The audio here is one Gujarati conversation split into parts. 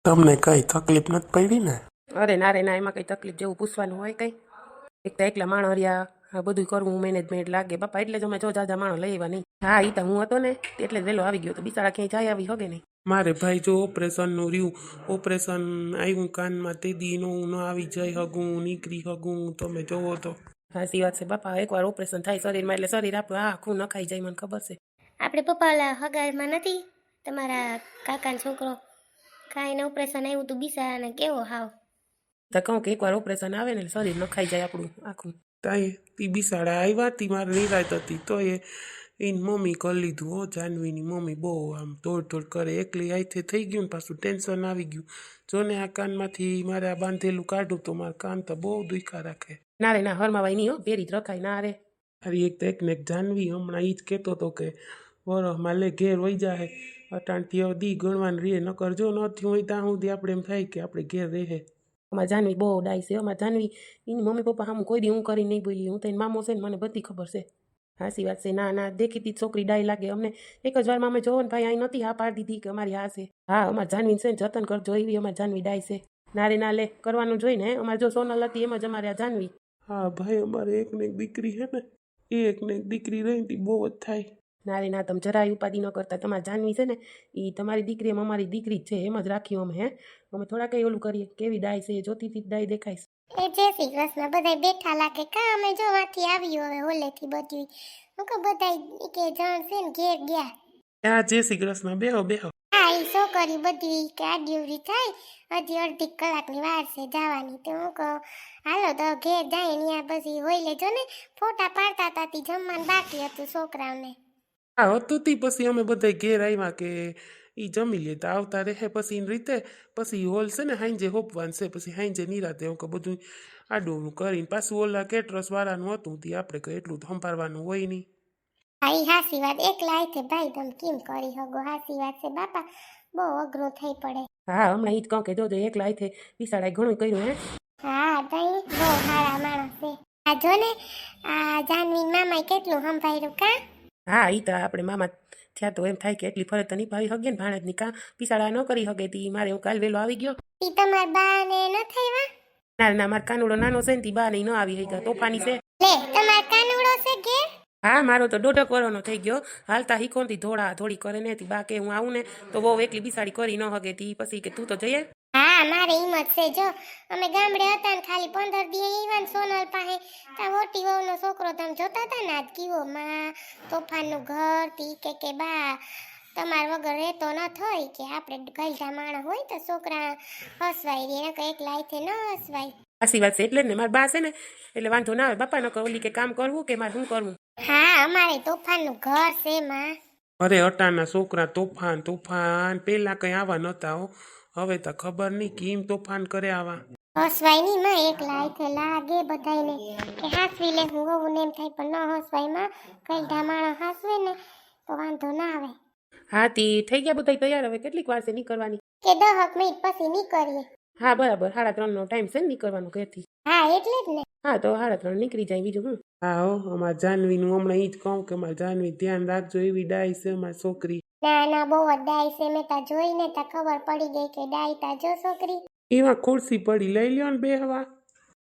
તમને કઈ તકલીફ નથી પડી ને? અરે ના રે ના, એમાં કઈ તકલીફ જેવું પૂછવાનું હોય કઈ? એક તો એકલા માણો રહ્યા, આ બધું કરવું મેનેજમેન્ટ લાગે બાપા, એટલે જ અમે જો જાજા માણો લઈ આવ્યા નહીં. હા ઈ તો હું હતો ને એટલે જ વહેલો આવી ગયો, તો બિચારા ક્યાંય જાય આવી હોગે નહીં. મારે ભાઈ જો ઓપરેશનનું રહ્યું, ઓપરેશન આવ્યું કાનમાં, તે દી નું ન આવી જાય હગું, નીકળી હગું, તમે જોવો તો. સાચી વાત છે બાપા, એકવાર ઓપરેશન થાય શરીરમાં એટલે શરીર આપણું આખું નખાઈ જાય, મને ખબર છે. આપણે પપ્પા ઓલા હગારમાં નથી તમારા કાકાનો છોકરો, કાંઈ ને ઓપરેશન આવ્યું તું બિચારાને, કેવો હાવ. તો કહું કે એકવાર ઓપરેશન આવે ને એટલે શરીર નખાઈ જાય આપણું આખું. તાઈ તી બિસાડા આવ્યા તી, મારે નિરાત હતી તો એની મમ્મી કરી લીધું. હો જાનવીની મમ્મી બહુ આમ દોડ કરે, એકલી આઈથી થઈ ગયું ને પાછું ટેન્શન આવી ગયું. જો ને આ કાનમાંથી મારે આ બાંધેલું કાઢું તો મારા કાન તો બહુ દુખા રાખે. ના રે ના, હરમાવાય નહીં હો, પેરી જ રખાય. ના રે અરે એક તો એકને એક જાનવી હમણાં ઈ જ કહેતો હતો કે વરસમાં લે ઘેર વહી જાય, અટાણથી હવે દી ગણવાનું રે, નકર જો નથી હોય ત્યાં સુધી આપણે એમ થાય કે આપણે ઘેર રહે. અમારા જાનવી બહુ ડાય છે. અમારા જાનવી એની મમ્મી પપ્પા સામું કોઈ દી હું કરી નહીં બોલી. હું તો એની મામો છે ને, મને બધી ખબર છે. સાચી વાત છે. ના ના, દેખીતી છોકરી ડાય લાગે અમને. એક જ વારમાં અમે જોવો ને ભાઈ અહીં નથી હા પાડી દીધી કે અમારી હા છે. હા અમારા જાનવી છે ને, જતન કરજો એવી અમારી જાનવી ડાય છે. ના રે ના લે, કરવાનું જોઈને. અમારે જો સોનલ હતી એમ જ અમારે આ જાનવી. હા ભાઈ, અમારે એકને એક દીકરી છે ને, એ એકને એક દીકરી રહીતી બહુ જ થાય. ના રે ના, તમે જરાય ઉપાધિ ન કરતા. તમારી જાનવી છે ને એ તમારી દીકરી એમ અમારી દીકરી જ છે, એમ જ રાખ્યું અમે. અમે થોડા કઈ ઓલું કરીએ. કેવી ડાય છે, જોતીથી ડાય દેખાય છે. એ જય શ્રી કૃષ્ણ, બધા બેઠા લાગે કા, અમે જો વાથી આવ્યું હવે હોલેથી બધું. હું કહું બધા કે જણ છે ને ઘેર ગયા. હા જય શ્રી કૃષ્ણ, બેહો બેહો. હા એ છોકરી બધી કે આડી થાય, હજી અડધી કલાકની વાર છે જવાની. તો હું કહું હાલો તો ઘેર જાય ત્યાં પછી હોય લેજો ને, ફોટા પાડતા હતા જમવાનું બાકી હતું છોકરાઓને. હા હતું તી, પછી અમે બધા ઘેર આવ્યા કે ઈ જમી લેતા આવતા રહે પછી રીતે. પછી હોલ છે ને હાંજે હોપવાનું છે, પછી હાંજે નિરાતે એવું કે બધું આડું કરીને પાછું ઓલા કેટરસ વાળાનું હતું તે આપણે કંઈ એટલું સંભાળવાનું હોય નહીં. હા એ હાસી વાત, એકલા આઈથે ભાઈ તમે કેમ કરી શકો, હાસી વાત છે બાપા, બહુ અઘરું થઈ પડે. હા હમણાં ઈ જ કહું કે જોજો એકલા આઈથે બિસાડાએ ઘણું કર્યું હે. હા તઈ બહુ સારા માણસ છે. આ જો ને આ જાનવી મામાએ કેટલું સંભાળ્યું કા. હા ઈ તો આપણે મામા થયા તો એમ થાય કે એટલી ફરજ તો નિભાવી હગે ને ભાણેજની. કા બિસાડા ન કરી હગે તી. મારે હું કાલ વેલો આવી ગયો. ઈ તમાર બા ને ન થઈવા? ના ના, મારો કાનુડો નાનો છે ને તી બા ને ન આવી હઈ, તોફાની છે. લે તમાર કાનુડો છે ઘેર? હા મારો તો 1.5 વર્ષનો થઈ ગયો. હાલતા હીકોનથી ધોળી કરે ને તી બા કે હું આવું ને તો બહુ એકલી બિસાડી કરી ન હગે તી. પછી કે તું તો જઈએ. હા મારે હિંમત છે. જો અમે ગામડે હતા ને ખાલી 15 દી ઈવાન સોનલ પાસે, તા મોટી વહુનો છોકરો તમે જોતા હતા ને, આજ કીવો માં તોફાનનું ઘર તી કે બા તમાર વગર રહેતો ન થઈ કે આપણે ગલઢા માણસ હોય તો છોકરા હસવાય રે ને, કે એકલા આઈથે ન હસવાય. સાચી વાત છે, એટલે જ ને મારા બા છે ને એટલે વાંધો ના આવે બાપા. ન ઓલી કે કામ કરવું કે મારે શું કરવું. હા અમારે તોફાનનું ઘર છે માં. અરે અટાના છોકરા તોફાન તોફાન, પેલા કઈ આવા નતા હો. હવે તો ખબર નહીં કેમ તોફાન કરે આવા. હસવાય ની માં, એકલા આઈથે લાગે બધાયને કે હાસવી લે હું હોવું ને એમ થાય, પણ ન હસવાય માં. ગલઢા માણસ હાસવે ને તો વાંધો ના આવે. હા તી થઈ ગયા બધા તૈયાર? હવે કેટલીક વાર છે નીકળવાની? કે 10 મિનિટ પછી નીકળીએ. હા બરાબર, 3:30 નો ટાઈમ છે ને નીકળવાનું ઘરેથી. હા એટલે જ ને. હા તો 3:30 નીકળી જાય, બીજું હું. હા હો, અમારા જાનવીનું હમણાં ઈ જ કહું કે અમારા જાનવી ધ્યાન રાખજો, એવી ડાય છે અમારી છોકરી. ના ના બહુ જ ડાય છે. મેં તા જોઈને તા ખબર પડી ગઈ કે ડાય તા જો છોકરી. એમાં ખુરશી પડી, લઈ લ્યો ને બેહવા.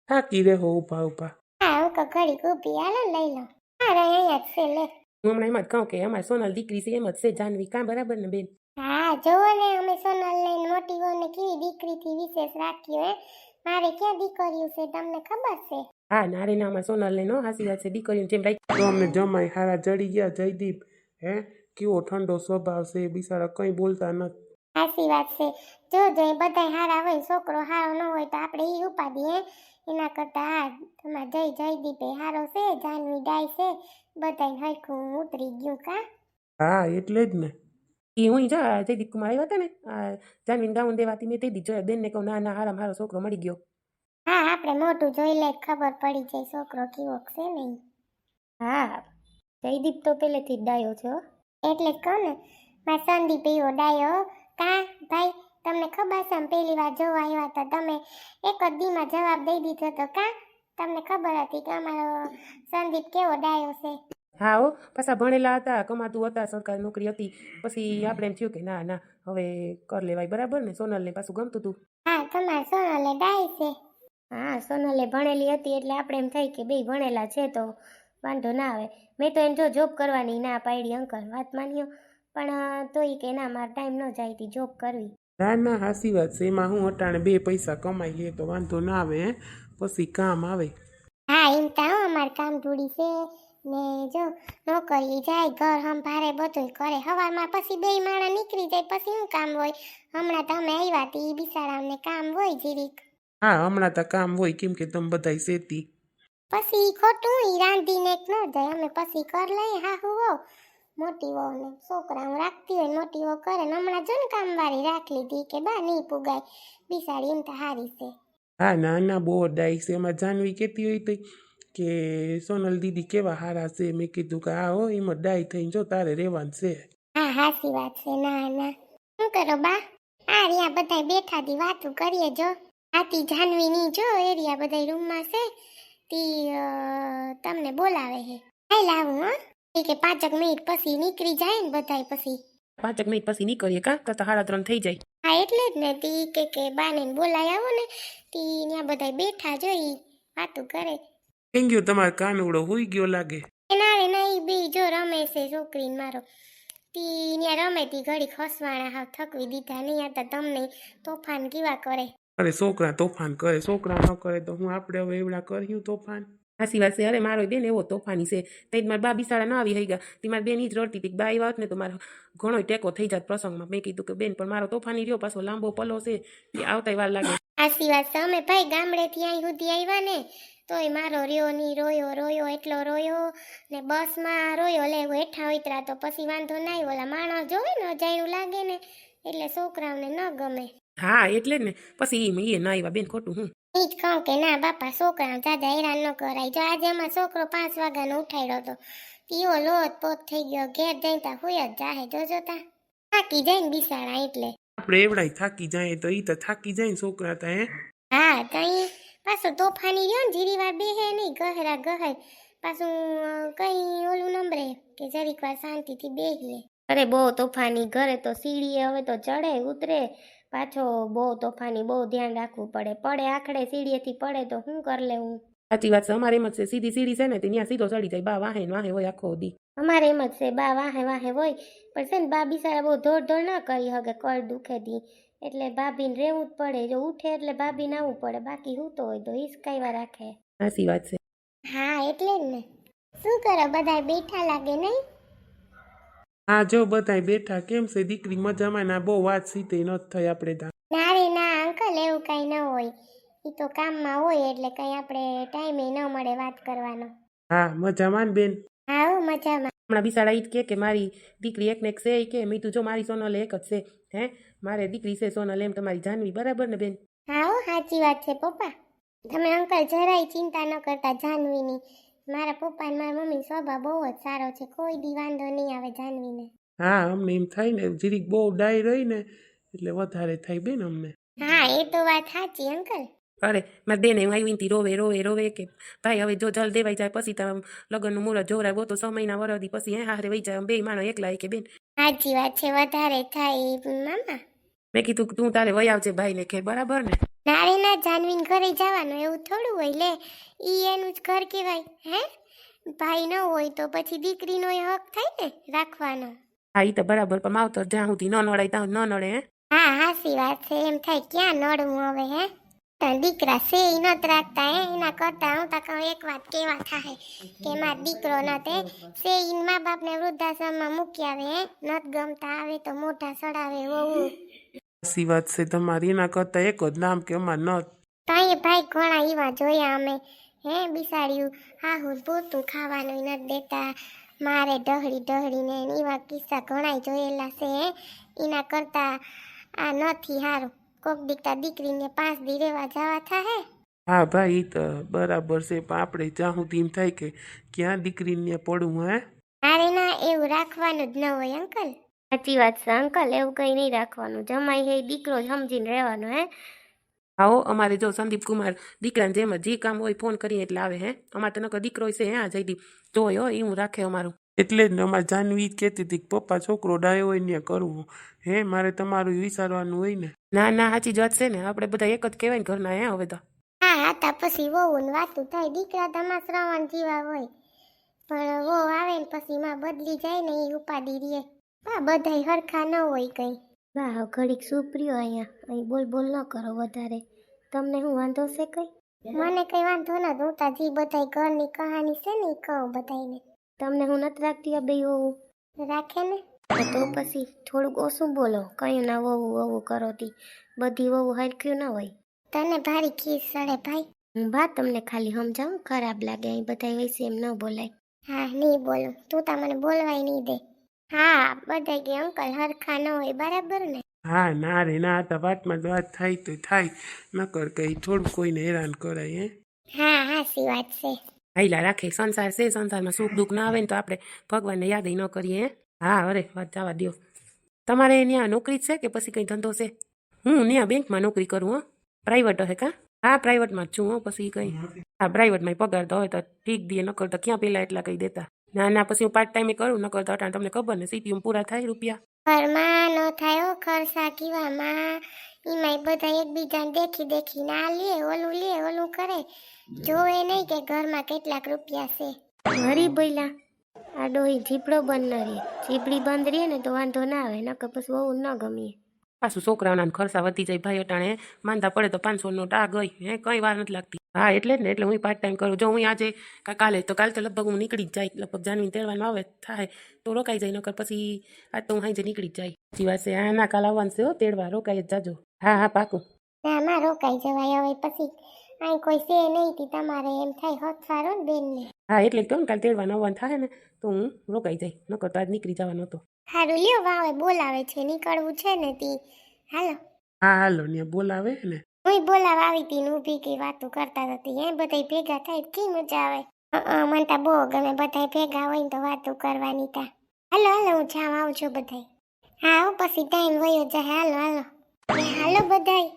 થાકી રહો ઊભા ઊભા. હા હું તો ઘડીક ઊભી, હાલો લઈ લો. હા અહીંયા જ છે લે. હું હમણાં એમ જ કહું કે અમારી સોનલ દીકરી છે એમ જ છે જાનવી. કાં બરાબર ને બેન? હા જોવો ને અમે સોનલ લઈને મોટી વહુને કેવી દીકરીથી વિશેષ રાખ્યું હે. મારે ક્યાં દીકરીઓ છે તમને ખબર છે? હા ના રે ના, અમારી સોનલ ને નો હાસી વાત છે, દીકરીઓ જેમ રાખી. તો અમને જમાઈ હારા જડી ગયા. જયદીપ હે કેવો ઠંડો સ્વભાવ છે, બિચારા કંઈ બોલતા નથી. સાચી વાત છે. જો જો એ બધાય હારા હોય, છોકરો હારો ન હોય તો આપણે ઈ ઉપાડી હે. એના કરતા આ તમારા જયદીપે હારો છે, જાનવી ડાય છે, બધાય હરખું ઉતરી ગયું કા. હા એટલે જ ને. એ હું જા જયદીપ કુમાર આવ્યા હતા ને આ જાનવીને ગાઉન દેવાતી, મેં તે દી જોયા. બેનને કહું ના ના, હારામાં હારો છોકરો મળી ગયો. હા આપણે મોઢું જોઈ લે ખબર પડી જાય છોકરો કેવો છે ને. હા જયદીપ તો પહેલેથી જ ડાયો છે હો. એટલે જ કહું ને મારા સંદીપ એવો ડાયો કા ભાઈ. તમને ખબર છે પહેલી વાર જોવા આવ્યા હતા તમે, એક જ દીમાં જવાબ દઈ દીધો તો કા. તમને ખબર હતી કે અમારો સંદીપ કેવો ડાયો છે. હા હો, પાછા ભણેલા હતા, કમાતું હતા, સરકારી નોકરી હતી. પછી આપણે એમ થયું કે ના ના હવે કર લેવાય, બરાબર ને? સોનલને પાછું ગમતું હતું. હા તમારે સોનલે ડાય છે. હા સોનલે ભણેલી હતી એટલે આપણે એમ થાય કે બે ભણેલા છે તો વાંધો ના આવે. મેં તો એને જો જોબ કરવાની ના પાડી અંકલ, વાત માન્યો. પણ તોય કે ના મારે ટાઈમ ન જાય તી જોબ કરવી. ના ના હાસી વાત છે, એમાં હું અટાણે બે પૈસા કમાઈએ તો વાંધો ના આવે હે, પછી કામ આવે. હા એમ તા હો અમારે કામ ધૂડી છે ને જો નોકરી જાય, ઘર સંભાળે, બધું કરે. સવારમાં પછી બે માણા નીકળી જાય પછી શું કામ હોય? હમણાં તમે આવ્યા તી બિચારાને કામ હોય જીરીક. હા હમણાં તો કામ હોય, કેમ કે તમે બધાય શેતી. પછી ખોટું ઈ રાંધીને ન જાય, અમે પછી કર લઈએ હાહુ હો મોટી વહુ ને છોકરા હું રાખતી હોય મોટી વહુ કરે ને. હમણાં જો ને કામવાળી રાખ લીધી કે બા નહીં પુગાય, બિસાડી એમ તો હારી છે. હા ના ના બહુ ડાઈ છે. એમાં જાનવી કહેતી હોય તો કે સોનલ દીદી કેવા હારા છે. મેં કીધું કે હા હો એમાં ડાઈ થઈને જો તારે રહેવાનું છે. હા હાસી વાત છે. ના ના શું કરો બા? આ રહ્યા બધા બેઠા તી વાતું કરીએ જો. આતી જાનવી ની જો એરિયા બધા રૂમમાં છે તી તમને બોલાવે હે. હાલ આવું હો કે 5 મિનિટ પછી નીકળી જાય ને બધાય પછી. 5 મિનિટ પછી નીકળીએ કા તો 3:30 થઈ જાય. હા એટલે જ ને તી કે બાને બોલાય આવો ને તી ત્યાં બધા બેઠા જોઈ વાતું કરે. કેમ ગયો તમારો કાનુડો હુઈ ગયો લાગે? ના રે ના ઈ બે જો રમે છે છોકરીને મારો. તી ત્યાં રમે તી ઘડી ખસવાણા હાવ થકવી દીધા નહીં હતા તમને તોફાન કેવા કરે. અરે છોકરા તોફાન કરે, છોકરા ન કરે તો હું આપણે હવે એવડા કર્યું તોફાન? હાસી વાત છે. અરે મારો બેન એવો તોફાની છે. તે મારા બા બિસાડા ના આવી હઈ ગયા. તે મારી બેન ઈ જ રડતી હતી. બા આવ્યા હોત ને તો મારો ઘણો ટેકો થઈ જાત પ્રસંગમાં. મેં કીધું કે બેન પણ મારો તોફાની રહ્યો, પાછો લાંબો પલો છે, એ આવતાય વાર લાગે. હાસી વાત છે. અમે ભાઈ ગામડેથી અહીં સુધી આવ્યા ને તોય મારો રહ્યો ની રોયો એટલો રોયો ને બસમાં રોયો લે હેઠા ઉતરા તો પછી વાંધો ના આવ્યો. ઓલા માણસ જોવે ને અજાયણું લાગે ને એટલે છોકરાઓને ન ગમે. હા એટલે જ ને પછી એ ના આવ્યા બેન, ખોટું હું ઈ જ કહું કે ના બાપા છોકરા દાદા હેરાન ન કરાય. જો આજે અમારો છોકરો 5 વાગ્યાનો ઉઠાડ્યો હતો, પીવો લોટ પોત થઈ ગયો, ઘેર જઈને હુય જ જાહે. જોજો તા થાકી જાય ને બિસાડા એટલે. આપણે એવડાય થાકી જાય તો ઈ તો થાકી જાય ને છોકરા તા હે. હા કઈ પાછું તોફાની રહ્યો ને જીરી વાર બેહે નહીં, ગહેરા ગહેર પાછું કઈ ઓલું નંબરે કે જરીક વાર શાંતિથી બેહીએ. અરે બહુ તોફાની, ઘરે તો સીડીએ હવે તો ચડે ઉતરે પાછો. બહુ તોફાની, બહુ ધ્યાન રાખવું પડે. પડે આખડે સીડીએથી પડે તો શું કર લેવું. સાચી વાત છે. અમારે એમ જ છે, સીધી સીડી છે ને ત્યાં સીધો ચડી જાય. બા વાહે ને વાહે હોય આખો દી. અમારે એમ જ છે, બા વાહે વાહે હોય પણ છે ને બા બિસારા બહુ દોડ ના કરી હકે, કળ દુખે દી એટલે ભાભીને રહેવું જ પડે. જો ઉઠે એટલે ભાભીને આવવું પડે, બાકી હું તો હોય તો હિસકાઈવા રાખે. સાચી વાત છે. હા એટલે જ ને. શું કરો બધા બેઠા લાગે નહીં? હા જો બધાય બેઠા. કેમ છે દીકરી મજામાં? ના બહુ વાત સીતે નથી થઈ આપણે તા. ના રે ના અંકલ એવું કઈ ન હોય, એ તો કામમાં હોય એટલે કઈ આપણે ટાઈમે ન મળે વાત કરવાનો. હા મજામાં ને બેન? હા હો મજામાં. હમણાં બિસાડા ઈ જ કે મારી દીકરી એકને એક છે. કે મેં તું જો મારી સોનલ એક જ છે. હે મારે દીકરી છે સોનલ, એમ તમારી જાનવી, બરાબર ને બેન? હા હો સાચી વાત છે પપ્પા. તમે અંકલ જરાય ચિંતા ન કરતા જાનવીની. મારા પપ્પા ને મારા મમ્મી સ્વભાવ બહુ જ સારો છે, કોઈ દી વાંધો નહીં આવે જાનવીને. હા અમને એમ થાય ને જીરીક બહુ ડાઈ રહી ને એટલે વધારે થાય બેન અમને. હા એ તો વાત સાચી અંકલ. અરે મારી બેન એમ આવીને રોવે કે ભાઈ હવે જો જલ દેવાઈ જાય પછી તમે લગ્નનું મુહૂર્ત જોવરાય બહુ તો 6 મહિના વરદી પછી હારે વહી જાય. બે માણો એકલા કે બેન સાચી વાત છે, વધારે થાય મામા. મેં કીધું તું તારે વહી આવજે ભાઈને કે, બરાબર ને? ના રે ના જાનવીન ઘરે જવાનું એવું થોડું હોય. લે ઈ એનું જ ઘર કહેવાય. હે ભાઈ ન હોય તો પછી દીકરીનો હક થાય ને રાખવાનો. હા ઈ તો બરાબર, પણ માવતર જ્યાં સુધી ન નડાય ત્યાં ન નડે. હે હા હાસી વાત છે. એમ થાય ક્યાં નડવું હવે. હે દીકરા છે ઈ નત રાખતા હે, એના કરતા હું તો કહું એક વાત કેવા થાય કે માર દીકરો નતે છે ઈ મા બાપને વૃદ્ધાશ્રમમાં મૂકી આવે. હે નત ગમતા આવે તો મોઢા સડાવે વહુ. સાચી વાત છે તમારી. એના કરતા એક જ નામ કે અમાર નથ. તાઈ ભાઈ ઘણા એવા જોયા અમે. હે બિસાડ્યું હાહુ પોતું ખાવાનું નથી દેતા, મારે ઢહળીને એવા કિસ્સા ઘણા જોયેલા છે. હે એના કરતા આ નથી હારું. કોક દીકતા દીકરીને 5 દી રહેવા જવા થાહે. હા ભાઈ ઈ તો બરાબર છે, પણ આપણે જ્યાં સુધી એમ થાય કે ક્યાં દીકરીને પડવું. હે અરે ના એવું રાખવાનું જ ન હોય અંકલ. સાચી વાત છે અંકલ, એવું કઈ નહીં રાખવાનું. જમાઈ હે દીકરો જ સમજીને રહેવાનો. હે આવો અમારે જો સંદીપ કુમાર દીકરાને જેમ જ જે કામ હોય ફોન કરીએ એટલે આવે હે અમારે તો નકર દીકરો છે હે જયદીપ જોયો હો એવું રાખે અમારું એટલે જ ને અમારે જાનવી ઈ જ કહેતી હતી કે પપ્પા છોકરો ડાયો હોય ને કરવું હે મારે તમારું વિચારવાનું હોય ને. ના સાચી જ વાત છે ને આપણે બધા એક જ કહેવાય ને ઘરના હે હવે તો હા હા તા પછી વહુ ને વાતું થાય દીકરા તમારા શ્રવણ જેવા હોય પણ વહુ આવે ને પછી માં બદલી જાય ને એ ઉપાડી રે બા બધાય હરખા ન હોય કઈ બા ઘડીક સુપ્રિયો અહીંયા અહીં બોલ બોલ ન કરો વધારે તમને હું વાંધો છે કઈ મને કઈ વાંધો ન હું તા જી બધાય ઘરની કહાની છે ને ઈ કહું બધાયને તમને હું નથી રાખતી આ બે વહુ રાખે ને તો પછી થોડુંક ઓછું બોલો કયું ના વહુ કરો તી બધી વહુ હરખ્યું ન હોય તને ભારી ખીસ સડે ભાઈ હું બા તમને ખાલી સમજાવું ખરાબ લાગે અહીં બધા વૈસે એમ ન બોલાય હા નહીં બોલું તું તા મને બોલવાય નહીં દે હા બધાય કે અંકલ હરખા ન હોય બરાબર ને હા ના રે ના તો વાતમાં જ વાત થાય તો થાય નકર કઈ થોડું કોઈને હેરાન કરાય હે. હા હાસી વાત છે હાઈલા રાખે સંસાર છે સંસારમાં સુખ દુઃખ ના આવે ને તો આપણે ભગવાનને યાદ ન કરીએ હે હા અરે વાત જવા દ્યો તમારે ત્યાં નોકરી જ છે કે પછી કંઈ ધંધો છે હું ત્યાં બેંકમાં નોકરી કરું હો પ્રાઇવેટ હે કા હા પ્રાઇવેટમાં જ છું હો પછી કંઈ હા પ્રાઇવેટમાં પગાર તો હોય તો ઠીક દે નકર તો ક્યાં પેલા એટલા કહી દેતા ના પછી હું પાર્ટ ટાઈમે કરું નકર તો અટાણે તમને ખબર ને સીપીએમ પૂરા થાય રૂપિયા ઘરમાં ન થાય હો ખર્ચા કીવામાં એમાંય બધા એકબીજાને દેખીને આ લે ઓલું કરે જોવે નહીં કે ઘરમાં કેટલાક રૂપિયા છે હરી બોલ્યા આ ડોહી જીપડો બંધ ન રહે જીપડી બંધ રહે ને તો વાંધો ના આવે નકર પછી બહુ ન ગમીએ પાછું છોકરાઓના ખર્ચા વધી જાય ભાઈ અટાણે માંદા પડે તો 500 નોટ આ ગઈ હે કંઈ વાર નથી લાગતી હા એટલે જ ને એટલે હું પાર્ટ ટાઈમ કરું જો હું આજે કાલે તો લગભગ હું નીકળી જ જાય લગભગ જાનવીને તેડવાનું આવે થાય તો રોકાઈ જાય નકર પછી આજ તો હું હાઈ નીકળી જ જાય સાચી વાત છે હા ના કાલ આવવાનું છે હો તેડવા રોકાઈ જ જાજો હા પાકું ના માં રોકાઈ જવાય હવે પછી અહીં કોઈ છે નહીં તી તમારે એમ થાય હોત સારો ને બેનને હા એટલે કહું ને કાલે તેડવાનું આવવાનું થાય ને તો હું રોકાઈ જાય નકર તો આજ નીકળી જવાનો હતો સારું લ્યો વાવે બોલાવે છે નીકળવું છે ને તી હાલો હા હાલો ને બોલાવે ને હું બોલાવા આવી તી ને ઊભી કઈ વાતો કરતા હતી એ બધાય ભેગા થાય કી મજા આવે મને તો બહુ ગમે બધાય ભેગા હોય ને તો વાતો કરવાની તા હાલો હું જામ આવું છું બધાય હા પછી ટાઈમ વયો જાય હાલો બધાય